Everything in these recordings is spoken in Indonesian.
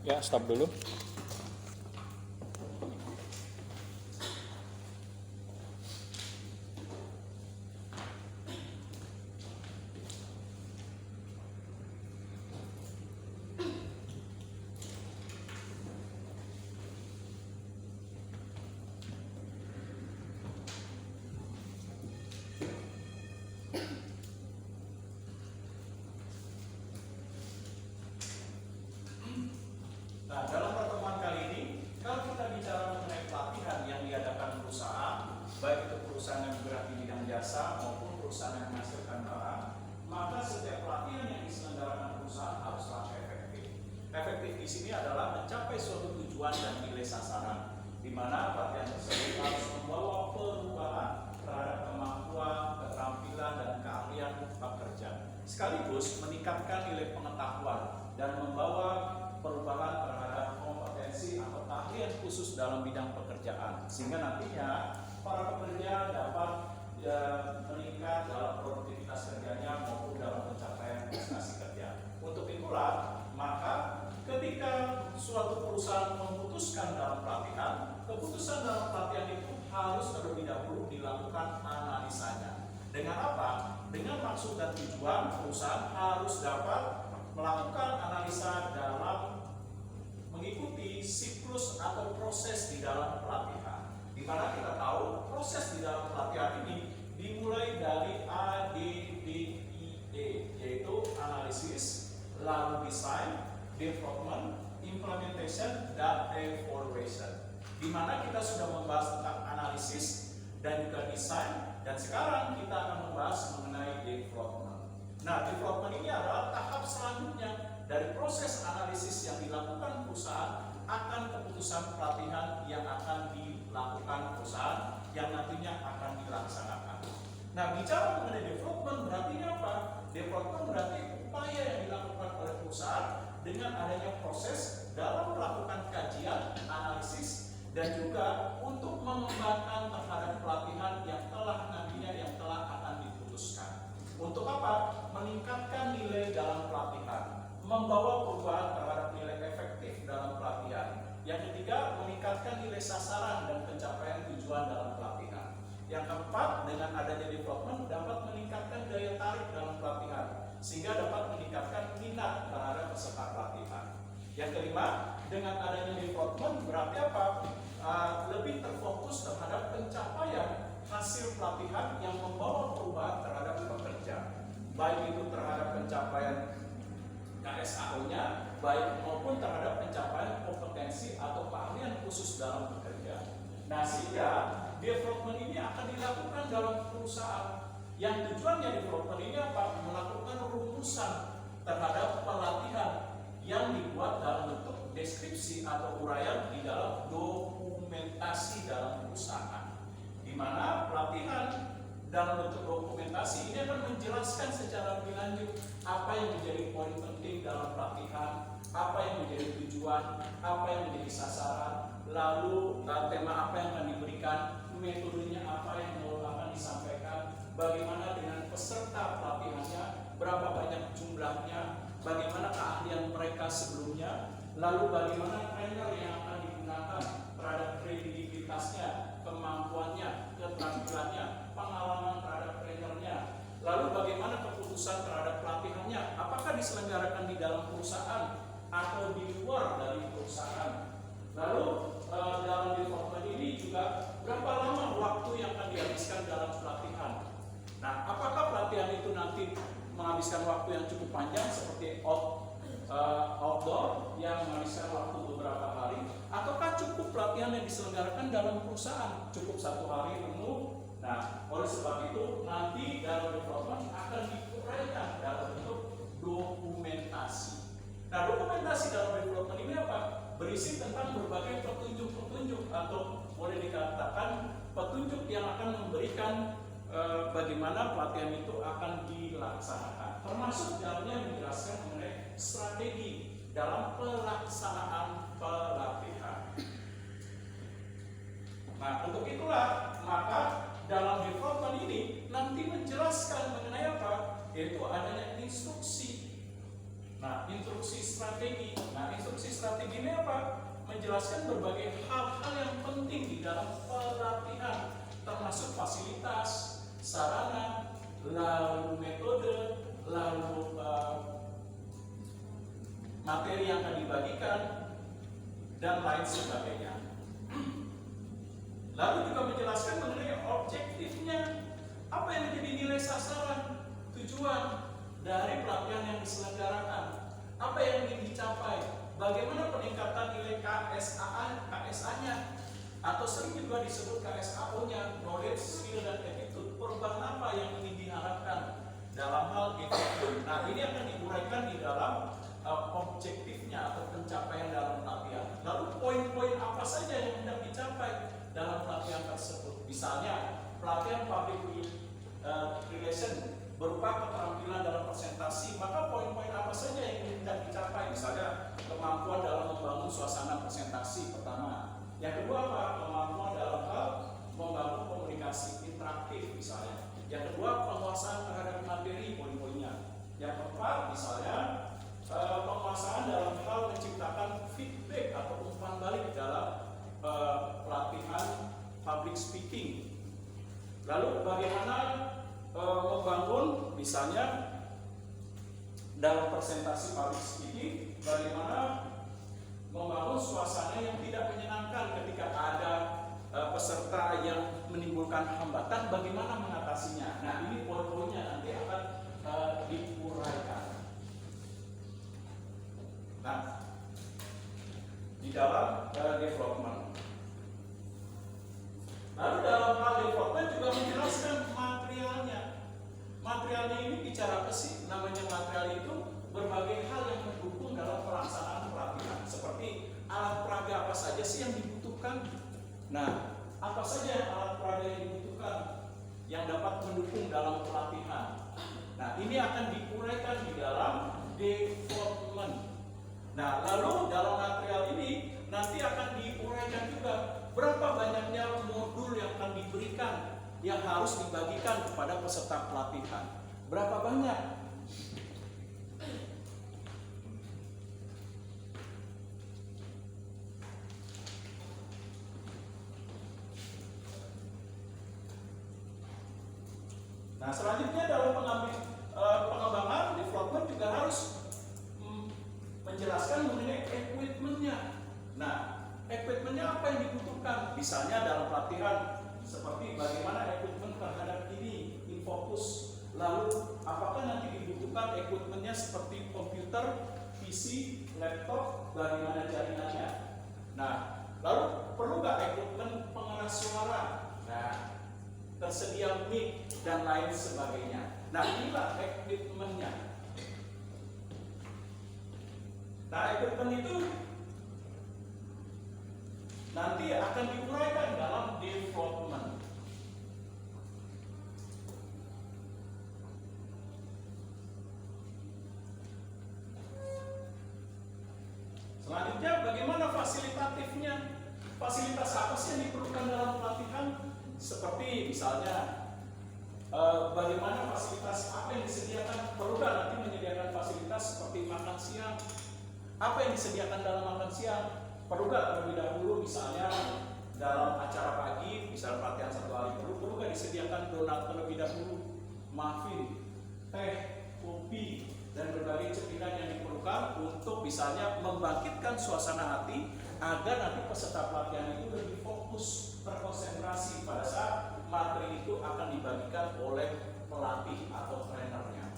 Ya, stop dulu. Nah, dalam pertemuan kali ini, kalau kita bicara mengenai pelatihan yang diadakan perusahaan, baik itu perusahaan yang bergerak di bidang jasa maupun perusahaan yang menghasilkan barang, maka setiap pelatihan yang diselenggarakan perusahaan haruslah efektif. Efektif di sini adalah mencapai suatu tujuan dan nilai sasaran, di mana pelatihan tersebut harus membawa perubahan terhadap kemampuan, keterampilan, dan keahlian pekerja, sekaligus meningkatkan nilai pengetahuan dan membawa perubahan terhadap kompetensi atau keahlian khusus dalam bidang pekerjaan, sehingga nantinya para pekerja dapat meningkat dalam produktivitas kerjanya maupun dalam pencapaian prestasi kerja. Untuk itulah, maka ketika suatu perusahaan memutuskan dalam pelatihan, keputusan dalam pelatihan itu harus terlebih dahulu dilakukan analisanya. Dengan apa? Dengan maksud dan tujuan perusahaan harus dapat melakukan analisa dalam mengikuti siklus atau proses di dalam pelatihan, di mana kita tahu proses di dalam pelatihan ini dimulai dari A, D, B, I, E, yaitu analisis, lalu design, development, implementation, dan evaluation. Di mana kita sudah membahas tentang analisis dan juga desain, dan sekarang kita akan membahas mengenai development. Nah, development ini adalah tahap selanjutnya dari proses analisis yang dilakukan perusahaan akan keputusan pelatihan yang akan dilakukan perusahaan yang nantinya akan dilaksanakan. Nah, bicara mengenai development berarti apa? Development berarti upaya yang dilakukan oleh perusahaan dengan adanya proses dalam melakukan kajian, analisis, dan juga untuk mengembangkan terhadap pelatihan yang telah nantinya akan diputuskan. Untuk apa? Meningkatkan nilai dalam pelatihan, membawa perubahan terhadap nilai efektif dalam pelatihan. Yang ketiga, meningkatkan nilai sasaran dan pencapaian tujuan dalam pelatihan. Yang keempat, dengan adanya development dapat meningkatkan daya tarik dalam pelatihan, sehingga dapat meningkatkan minat terhadap peserta pelatihan. Yang kelima, dengan adanya development berarti apa? Lebih terfokus terhadap pencapaian hasil pelatihan yang membawa perubahan terhadap pekerja, baik itu terhadap pencapaian KSAO-nya, baik maupun terhadap pencapaian kompetensi atau keahlian khusus dalam bekerja. Nah, sehingga development ini akan dilakukan dalam perusahaan. Yang tujuannya development ini apa? Melakukan rumusan terhadap pelatihan yang dibuat dalam bentuk deskripsi atau uraian di dalam dokumentasi dalam perusahaan, di mana pelatihan dalam bentuk dokumentasi ini akan menjelaskan secara lebih lanjut apa yang menjadi poin penting dalam pelatihan, apa yang menjadi tujuan, apa yang menjadi sasaran, lalu tema apa yang akan diberikan, metodenya apa yang akan disampaikan, bagaimana dengan peserta pelatihannya, berapa banyak jumlahnya, bagaimana keahlian mereka sebelumnya, lalu bagaimana trainer yang akan digunakan terhadap kredibilitasnya, kemampuannya, keterampilannya, pengalaman terhadap trainernya, lalu bagaimana keputusan terhadap pelatihannya, apakah diselenggarakan di dalam perusahaan atau di luar dari perusahaan. Lalu dalam development ini juga berapa lama waktu yang akan dihabiskan dalam pelatihan. Nah, apakah pelatihan itu nanti menghabiskan waktu yang cukup panjang seperti outdoor yang menghabiskan waktu beberapa hari, ataukah cukup pelatihan yang diselenggarakan dalam perusahaan cukup 1 hari penuh. Nah, oleh sebab itu nanti dalam development akan diuraikan dalam bentuk dokumentasi. Nah, dokumentasi dalam development ini apa? Berisi tentang berbagai petunjuk-petunjuk atau boleh dikatakan petunjuk yang akan memberikan bagaimana pelatihan itu akan dilaksanakan, termasuk dalamnya menjelaskan mengenai strategi dalam pelaksanaan pelatihan. Nah, untuk itulah maka dalam development ini nanti menjelaskan mengenai apa? Yaitu adanya instruksi. Nah, instruksi strategi. Nah, instruksi strategi ini apa? Menjelaskan berbagai hal-hal yang penting di dalam pelatihan, termasuk fasilitas, sarana, lalu metode, lalu materi yang akan dibagikan, dan lain sebagainya. Lalu juga menjelaskan mengenai objektifnya, apa yang menjadi nilai sasaran, tujuan dari pelatihan yang diselenggarakan, apa yang ingin dicapai, bagaimana peningkatan nilai KSA-nya, atau sering juga disebut KSAO-nya, knowledge, skill, dan attitude. Perubahan apa yang ingin diharapkan dalam hal itu. Nah, ini akan diuraikan di dalam objektifnya atau pencapaian dalam pelatihan. Lalu poin-poin apa saja yang hendak dicapai dalam pelatihan tersebut. Misalnya, pelatihan public relation berupa keterampilan dalam presentasi, maka poin-poin apa saja yang hendak dicapai? Misalnya, kemampuan dalam membangun suasana presentasi pertama. Yang kedua apa? Kemampuan dalam hal membangun komunikasi interaktif misalnya. Yang kedua, penguasaan terhadap materi, poin-poinnya. Yang keempat, misalnya penguasaan dalam hal menciptakan feedback atau umpan balik dalam pelatihan public speaking. Lalu bagaimana membangun misalnya dalam presentasi public speaking, bagaimana membangun suasana yang tidak menyenangkan ketika ada peserta yang menimbulkan hambatan, bagaimana mengatasinya. Nah, ini poin-poinnya nanti akan diuraikan. Nah, di dalam development. Lalu dalam hal development juga menjelaskan materialnya. Materialnya ini bicara apa sih? Namanya material itu berbagai hal yang mendukung dalam pelaksanaan pelatihan. Seperti alat peraga apa saja sih yang dibutuhkan? Nah, apa saja alat peraga yang dibutuhkan yang dapat mendukung dalam pelatihan? Nah, ini akan diuraikan di dalam development. Nah, lalu dalam material ini nanti akan diuraikan juga berapa banyaknya modul yang akan diberikan yang harus dibagikan kepada peserta pelatihan. Berapa banyak? Nah, selanjutnya dalam pengembangan development juga harus menjelaskan mengenai equipment-nya. Nah, equipment-nya apa yang dibutuhkan? Misalnya dalam pelatihan seperti bagaimana equipment terhadap ini, infocus. Lalu apakah nanti dibutuhkan equipment-nya seperti komputer, PC, laptop, bagaimana jaringannya? Nah, lalu perlu nggak equipment pengeras suara? Nah, tersedia mic dan lain sebagainya. Nah, inilah equipment-nya. Nah, equipment itu nanti akan diuraikan dalam development. Selanjutnya, bagaimana fasilitatifnya? Fasilitas apa sih yang diperlukan dalam pelatihan? Seperti misalnya, bagaimana fasilitas apa yang disediakan? Perlu nggak nanti menyediakan fasilitas seperti makan siang? Apa yang disediakan dalam makan siang? Perlu nggak terlebih dahulu misalnya dalam acara pagi, misalnya pelatihan 1 hari, perlu nggak disediakan donat terlebih dahulu, muffin, teh, kopi, dan berbagai cemilan yang diperlukan untuk misalnya membangkitkan suasana hati agar nanti peserta pelatihan itu lebih fokus, terkonsentrasi pada saat materi itu akan dibagikan oleh pelatih atau trainernya.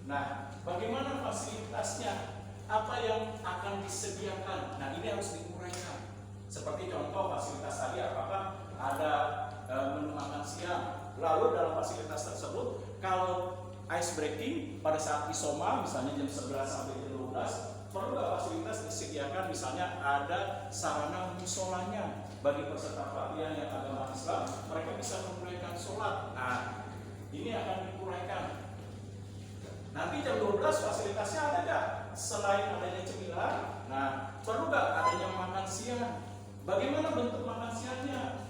Nah, bagaimana fasilitasnya? Apa yang akan disediakan? Nah, ini harus diuraikan. Seperti contoh fasilitas tadi, apakah ada menu makan siang? Lalu dalam fasilitas tersebut, kalau ice breaking pada saat isoma, misalnya jam 11 sampai jam 12, perlu nggak fasilitas disediakan? Misalnya ada sarana musolanya bagi peserta pelatihan yang agama Islam, mereka bisa menunaikan sholat. Nah, ini akan diuraikan. Nanti jam 12 fasilitasnya ada nggak? Selain adanya cemilan, nah perlu nggak adanya makan siang? Bagaimana bentuk makan siangnya?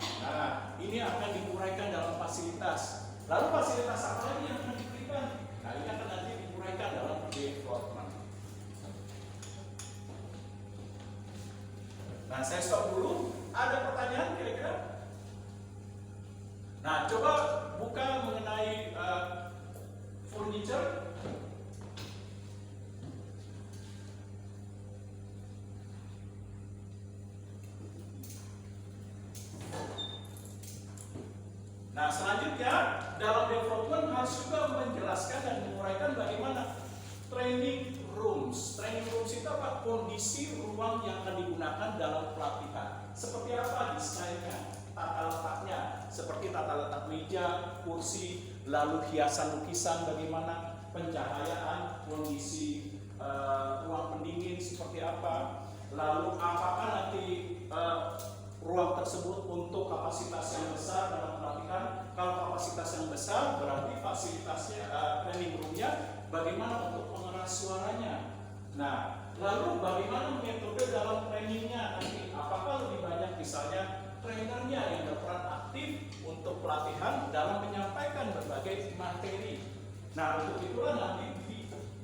Nah, ini akan diuraikan dalam fasilitas. Lalu fasilitas apa lagi yang akan diberikan? Nah, ini akan nanti diuraikan dalam development. Nah, saya stop dulu. Ada pertanyaan kira-kira? Nah, coba buka mengenai furniture. Nah, selanjutnya dalam development harus juga menjelaskan dan menguraikan bagaimana training rooms. Training rooms itu apa? Kondisi ruang yang akan digunakan dalam pelatihan. Seperti apa desainnya, tata letaknya, seperti tata letak meja, kursi, lalu hiasan lukisan, bagaimana pencahayaan, kondisi ruang pendingin seperti apa, lalu apakah nanti ruang tersebut untuk kapasitas yang besar dalam pelatihan. Kalau kapasitas yang besar berarti fasilitasnya training roomnya bagaimana untuk pengeras suaranya. Nah, lalu bagaimana metode dalam trainingnya nanti, apakah lebih banyak misalnya trainernya yang berperan aktif untuk pelatihan dalam menyampaikan berbagai materi. Nah, untuk itulah nanti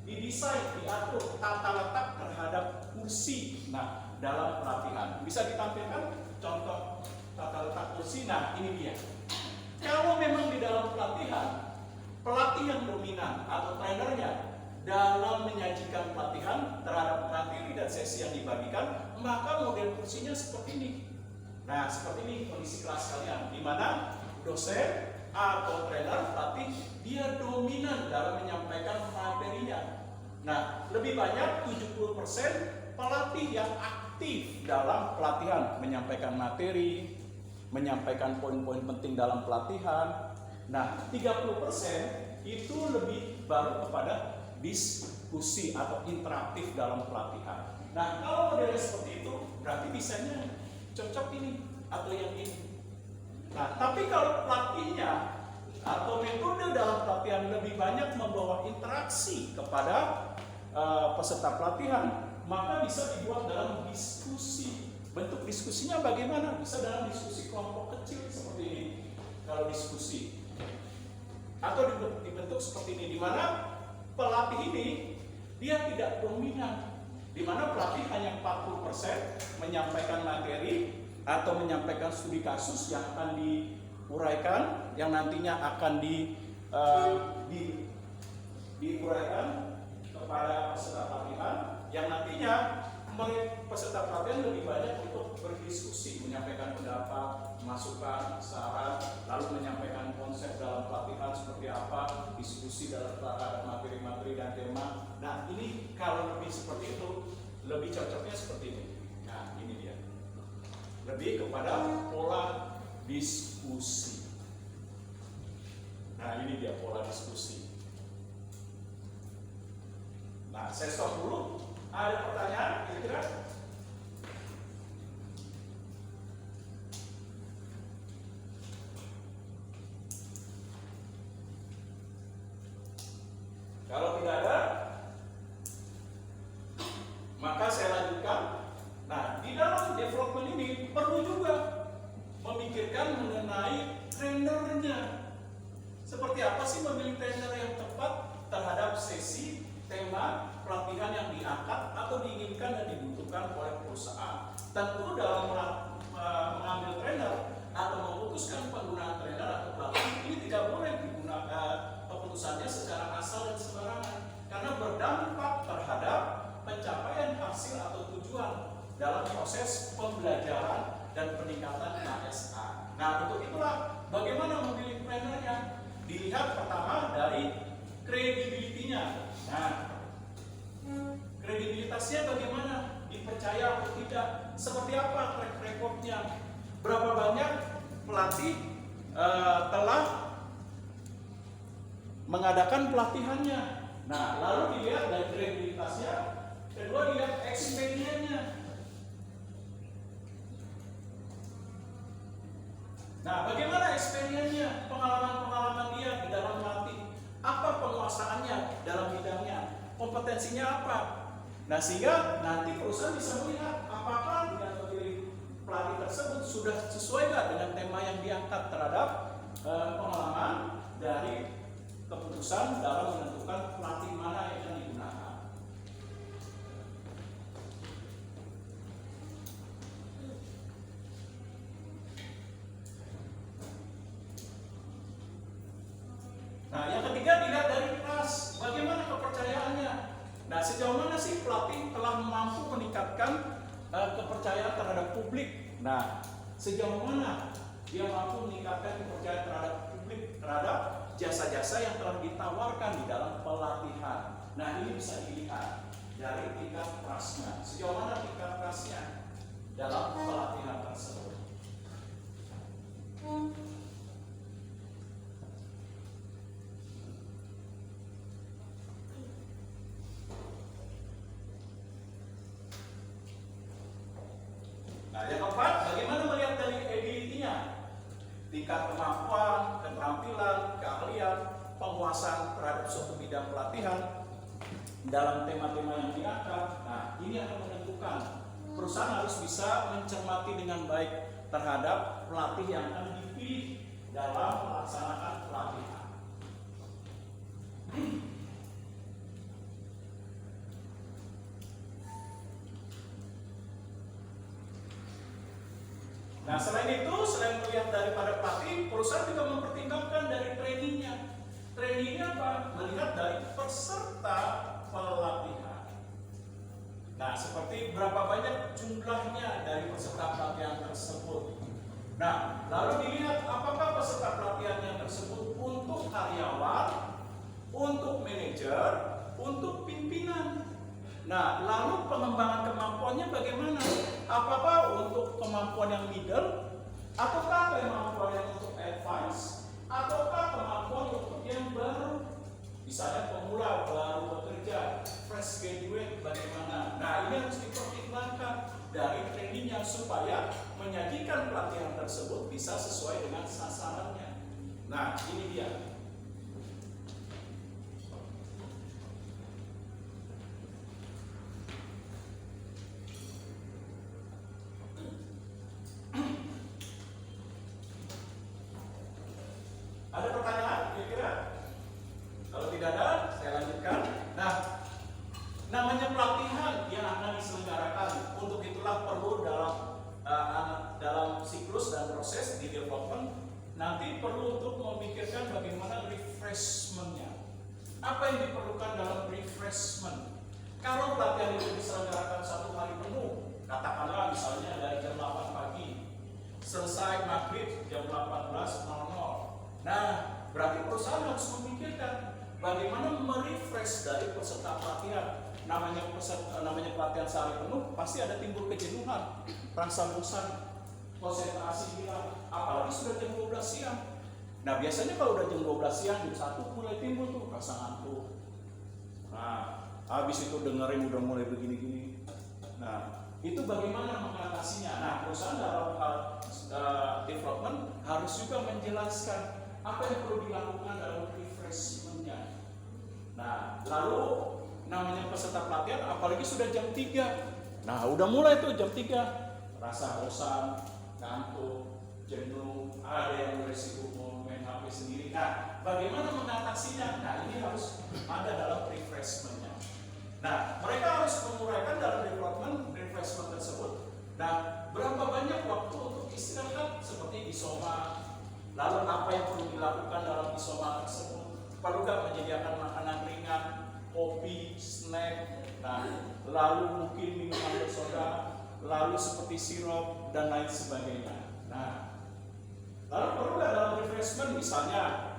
didesain, diatur tata letak terhadap kursi. Nah, dalam pelatihan bisa ditampilkan contoh tata letak kursi. Nah, ini dia. Kalau memang di dalam pelatihan, pelatih yang dominan atau trainernya dalam menyajikan pelatihan terhadap materi dan sesi yang dibagikan, maka model kursinya seperti ini. Nah, seperti ini kondisi kelas kalian, di mana dosen atau trainer pelatih dia dominan dalam menyampaikan materinya. Nah, lebih banyak 70% pelatih yang aktif dalam pelatihan, menyampaikan materi, menyampaikan poin-poin penting dalam pelatihan. Nah, 30% itu lebih baru kepada diskusi atau interaktif dalam pelatihan. Nah, kalau modelnya seperti itu, berarti bisanya cocok ini atau yang ini. Nah, tapi kalau pelatihnya atau metode dalam pelatihan lebih banyak membawa interaksi kepada peserta pelatihan, maka bisa dibuat dalam diskusi. Bentuk diskusinya bagaimana? Bisa dalam diskusi kelompok kecil seperti ini. Kalau diskusi atau dibentuk seperti ini, di mana pelatih ini dia tidak dominan, di mana pelatih hanya 40% menyampaikan materi atau menyampaikan studi kasus yang akan diuraikan, yang nantinya akan diuraikan kepada peserta pelatihan, yang nantinya peserta pelatihan lebih banyak untuk berdiskusi, menyampaikan pendapat, masukan, saran, lalu menyampaikan konsep dalam pelatihan seperti apa, diskusi dalam terhadap materi-materi dan tema. Nah, ini kalau lebih seperti itu, lebih cocoknya seperti ini. Nah, ini dia. Lebih kepada pola diskusi. Nah, ini dia pola diskusi. Nah, saya stop dulu. Ada pertanyaan kira-kira? Kalau tidak ada, maka saya lanjutkan. Nah, di dalam development ini perlu juga memikirkan mengenai trainernya. Seperti apa sih memilih trainer yang tepat terhadap sesi, tema, pelatihan yang diangkat atau diinginkan dan dibutuhkan oleh perusahaan. Tentu dalam mengambil trainer atau memutuskan penggunaan trainer atau pelatih ini tidak boleh digunakan keputusannya secara asal dan sembarangan, karena berdampak terhadap pencapaian hasil atau tujuan dalam proses pembelajaran dan peningkatan KSA. Nah, untuk itulah bagaimana memilih trainernya. Dilihat pertama dari kredibilitinya. Nah, kredibilitasnya bagaimana? Dipercaya atau tidak? Seperti apa track recordnya? Berapa banyak pelatih telah mengadakan pelatihannya? Nah, lalu dilihat dari kredibilitasnya. Kedua, dilihat experience-nya. Nah, bagaimana experience-nya? Pengalaman-pengalaman dia di dalam melatih. Apa penguasaannya dalam bidangnya? Kompetensinya apa? Nah, sehingga nanti perusahaan bisa melihat apakah dengan memilih pelatih tersebut sudah sesuai nggak dengan tema yang diangkat terhadap pengalaman dari keputusan dalam menentukan pelatih mana yang akan digunakan. pelatih telah mampu meningkatkan kepercayaan terhadap publik. Nah, sejauh mana dia mampu meningkatkan kepercayaan terhadap publik terhadap jasa-jasa yang telah ditawarkan di dalam pelatihan. Nah, ini bisa dilihat dari tingkat trustnya. Sejauh mana tingkat trustnya dalam pelatihan tersebut. Nah, yang keempat, bagaimana melihat dari ability-nya? Tingkat kemampuan, keterampilan, keahlian, penguasaan terhadap suatu bidang pelatihan dalam tema-tema yang diangkat. Nah, ini akan menentukan perusahaan harus bisa mencermati dengan baik terhadap pelatih yang akan dipilih dalam melaksanakan pelatihan. Nah, selain itu, selain melihat daripada pelatih, perusahaan juga mempertimbangkan dari trainingnya. Trainingnya apa? Melihat dari peserta pelatihan. Nah, seperti berapa banyak jumlahnya dari peserta pelatihan tersebut. Nah, lalu dilihat apakah peserta pelatihannya tersebut untuk karyawan, untuk manajer, untuk pimpinan. Nah, lalu pengembangan kemampuannya bagaimana? Apakah untuk kemampuan yang middle, ataukah kemampuan yang untuk advance, ataukah kemampuan untuk yang baru? Misalnya pemula baru bekerja, fresh graduate bagaimana? Nah, ini harus dipertimbangkan dari trainingnya supaya menyajikan pelatihan tersebut bisa sesuai dengan sasarannya. Nah, ini dia. Ada pertanyaan kira-kira? Kalau tidak ada, saya lanjutkan. Nah, namanya pelatihan yang akan diselenggarakan. Untuk itulah perlu dalam siklus dan proses di development nanti perlu untuk memikirkan bagaimana refreshment-nya. Apa yang diperlukan dalam refreshment? Kalau pelatihan itu diselenggarakan 1 hari penuh, katakanlah misalnya dari jam 8 pagi, selesai maghrib jam 18.00. Nah, berarti perusahaan harus memikirkan bagaimana merefresh dari peserta pelatihan. Namanya pelatihan sehari penuh pasti ada timbul kejenuhan, rasa bosan, konsentrasi hilang, apalagi sudah jam 12 siang. Nah, biasanya kalau udah jam 12 siang, jam 1 mulai timbul tuh rasa ngantuk. Nah, habis itu dengerin udah mulai begini-gini. Nah, itu bagaimana mengatasinya? Nah, perusahaan dalam development harus juga menjelaskan apa yang perlu dilakukan dalam refreshment-nya. Nah, lalu namanya peserta pelatihan apalagi sudah jam 3. Nah, udah mulai tuh jam 3. Rasa bosan, ngantuk, jenuh, ada yang beresiko mau main HP sendiri. Nah, bagaimana mengatasinya? Nah, ini harus ada dalam refreshment-nya. Nah, mereka harus menguraikan dalam development refreshment tersebut. Nah, berapa banyak waktu untuk istirahat seperti isoma. Lalu apa yang perlu dilakukan dalam isoma tersebut? Perlukah menyediakan makanan ringan, kopi, snack, nah, lalu mungkin minuman bersoda, lalu seperti sirup dan lain sebagainya. Nah, lalu perlukah dalam refreshment misalnya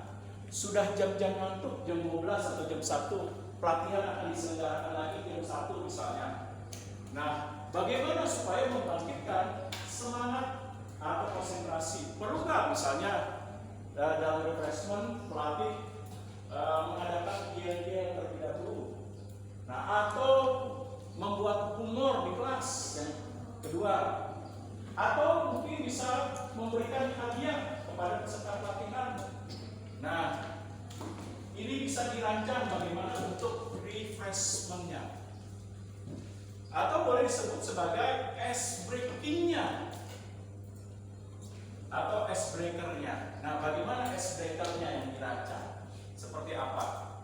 sudah jam-jam ngantuk jam 12 atau jam 1, pelatihan akan diselenggarakan lagi jam 1 misalnya. Nah, bagaimana supaya membangkitkan semangat atau konsentrasi? Perlukah misalnya dalam refreshment pelatih mengadakan yel-yel terlebih dahulu? Nah, atau membuat humor di kelas yang kedua, atau mungkin bisa memberikan hadiah kepada peserta pelatihan. Nah, ini bisa dirancang bagaimana untuk refreshment-nya, atau boleh disebut sebagai ice breaking-nya atau ice breaker-nya. Nah, bagaimana ice breaker-nya yang dirancang? Seperti apa?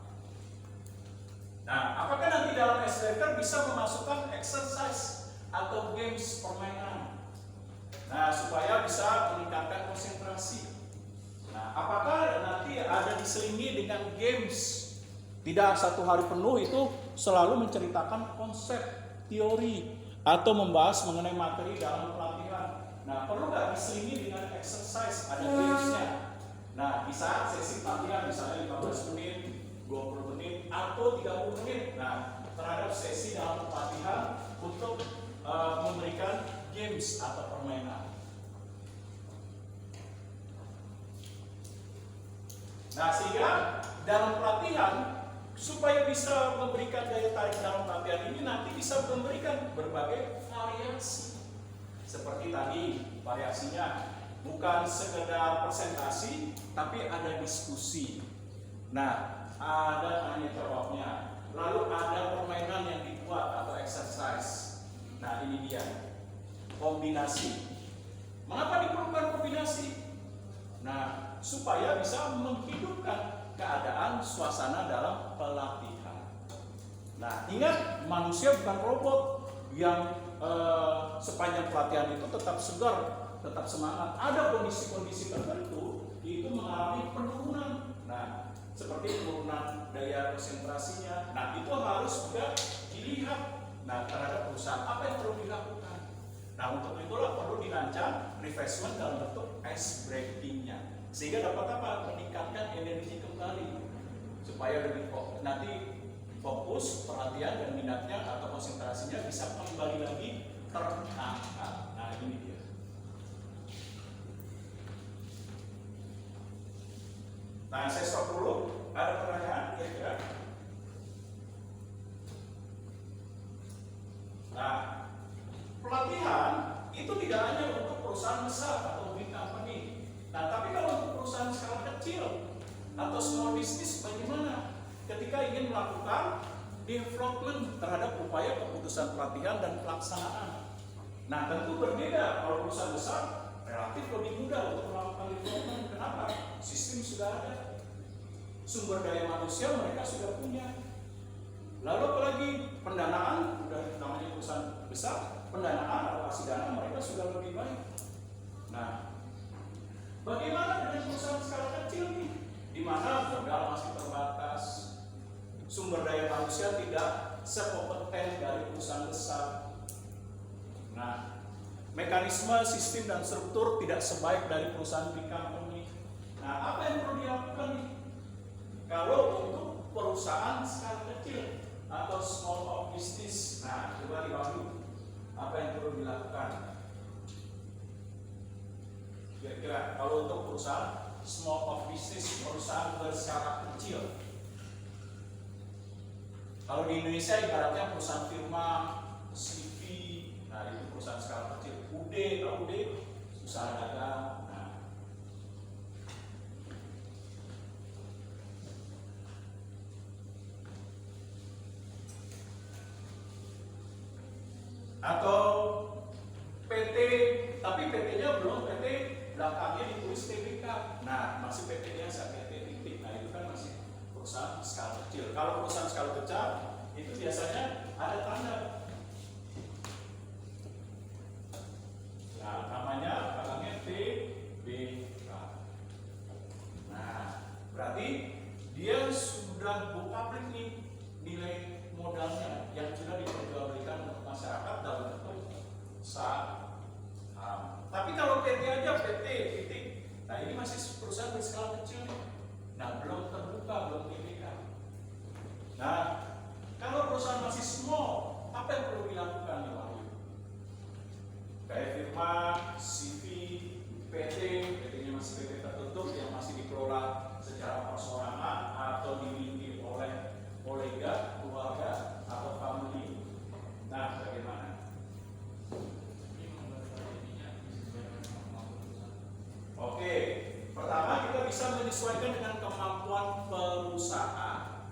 Nah, apakah nanti dalam ice breaker bisa memasukkan exercise atau games permainan? Nah, supaya bisa meningkatkan konsentrasi. Nah, apakah nanti ada diselingi dengan games? Tidak 1 hari penuh itu selalu menceritakan konsep, teori, atau membahas mengenai materi dalam pelatihan. Nah, perlu nggak diselingi dengan exercise, ada gamesnya. Nah, di saat sesi pelatihan misalnya 15 menit, 20 menit, atau 30 menit. Nah, terhadap sesi dalam pelatihan untuk memberikan games atau permainan. Nah, sehingga dalam pelatihan supaya bisa memberikan daya tarik dalam pelatihan ini nanti bisa memberikan berbagai variasi. Seperti tadi variasinya bukan sekedar presentasi, tapi ada diskusi. Nah, ada tanya jawabnya. Lalu ada permainan yang dibuat atau exercise. Nah, ini dia. Kombinasi. Mengapa diperlukan kombinasi? Nah, supaya bisa menghidupkan keadaan suasana dalam pelatihan. Nah, ingat, manusia bukan robot yang sepanjang pelatihan itu tetap segar, tetap semangat. Ada kondisi-kondisi tertentu itu mengalami penurunan. Nah, seperti penurunan daya konsentrasinya. Nah, itu harus juga dilihat. Nah, terhadap perusahaan apa yang perlu dilakukan. Nah, untuk itulah perlu dirancang refreshment dalam bentuk ice breaking-nya, sehingga dapat apa? Meningkatkan energi kembali supaya lebih nanti fokus, perhatian dan minatnya atau konsentrasinya bisa kembali lagi terangkat. Nah, ini dia. Nah, saya stop dulu. Ada pertanyaan kira-kira? Nah, pelatihan itu tidak hanya untuk perusahaan besar atau big company. Nah, tapi kalau untuk perusahaan skala kecil atau small business bagaimana? Ketika ingin melakukan development terhadap upaya keputusan pelatihan dan pelaksanaan. Nah, tentu berbeda. Kalau perusahaan besar relatif lebih mudah untuk melakukan development. Kenapa? Sistem sudah ada, sumber daya manusia mereka sudah punya. Lalu apalagi pendanaan, udah namanya perusahaan besar, pendanaan alokasi dana mereka sudah lebih baik. Nah, bagaimana dengan perusahaan skala kecil nih, di mana modal masih terbatas, sumber daya manusia tidak sekompeten dari perusahaan besar. Nah, mekanisme, sistem dan struktur tidak sebaik dari perusahaan big company. Nah, apa yang perlu dilakukan nih? Kalau untuk perusahaan skala kecil atau small of business, nah coba dibagi apa yang perlu dilakukan. Kira-kira kalau untuk perusahaan small of business, perusahaan berskala kecil. Kalau di Indonesia ibaratnya perusahaan firma, CV, nah itu perusahaan skala kecil. UD, kalau UD, usaha dagang. Nah, atau PT, tapi PT-nya belum PT, belakangnya ditulis TBK. Nah, masih PT-nya PT titik. Nah, itu kan masih perusahaan skala kecil. Kalau perusahaan skala besar itu biasanya ada tanda. Nah, namanya belakangnya TBK. Nah, berarti dia sudah go public nih nilai modalnya yang sudah diperjualbelikan untuk masyarakat dalam bentuk saham. Tapi kalau PT aja PT titik. Nah, ini masih perusahaan berskala kecil. Nah, belum terbuka, belum TBK. Nah, kalau perusahaan masih small, apa yang perlu dilakukan nih Wahyu? Kayak firma, CV, PT, PT-nya masih PT tertutup yang masih dikelola secara perseorangan atau dimiliki oleh kolega, keluarga, atau family. Nah, bagaimana? Oke, pertama kita bisa menyesuaikan dengan kemampuan perusahaan.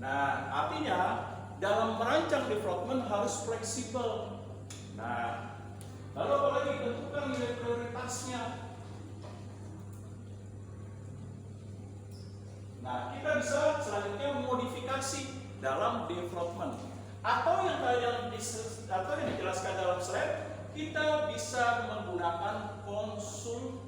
Nah, artinya dalam merancang development harus fleksibel. Nah, lalu apalagi tentukan nilai prioritasnya. Nah, kita bisa selanjutnya modifikasi dalam development. Atau yang dijelaskan dalam slide, kita bisa menggunakan konsultan.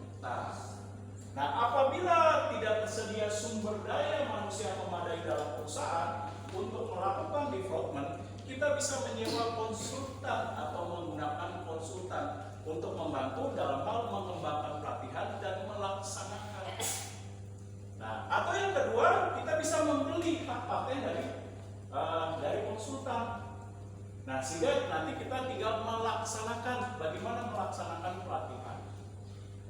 Nah, apabila tidak tersedia sumber daya manusia yang memadai dalam perusahaan, untuk melakukan development, kita bisa menyewa konsultan atau menggunakan konsultan untuk membantu dalam hal mengembangkan pelatihan dan melaksanakan. Nah, atau yang kedua, kita bisa membeli hak paten dari konsultan. Nah, sehingga nanti kita tinggal melaksanakan, bagaimana melaksanakan pelatihan.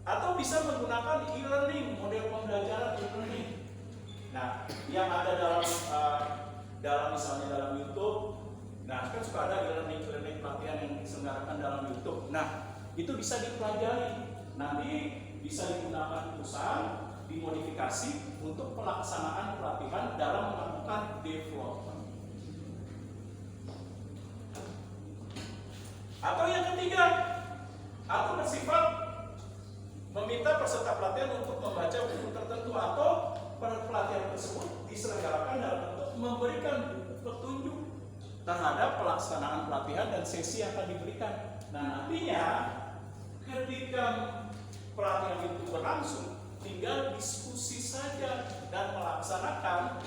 Atau bisa menggunakan e-learning, model pembelajaran e-learning. Nah, yang ada dalam misalnya dalam YouTube, nah kan suka ada e-learning pelatihan yang diselenggarakan dalam YouTube. Nah, itu bisa dipelajari. Nanti bisa digunakan perusahaan, dimodifikasi untuk pelaksanaan pelatihan dalam melakukan development. Atau yang ketiga, atau bersifat meminta peserta pelatihan untuk membaca buku tertentu atau pelatihan tersebut diselenggarakan dalam bentuk memberikan buku petunjuk terhadap pelaksanaan pelatihan dan sesi yang akan diberikan. Nah, nantinya ketika pelatihan itu berlangsung, tinggal diskusi saja dan melaksanakan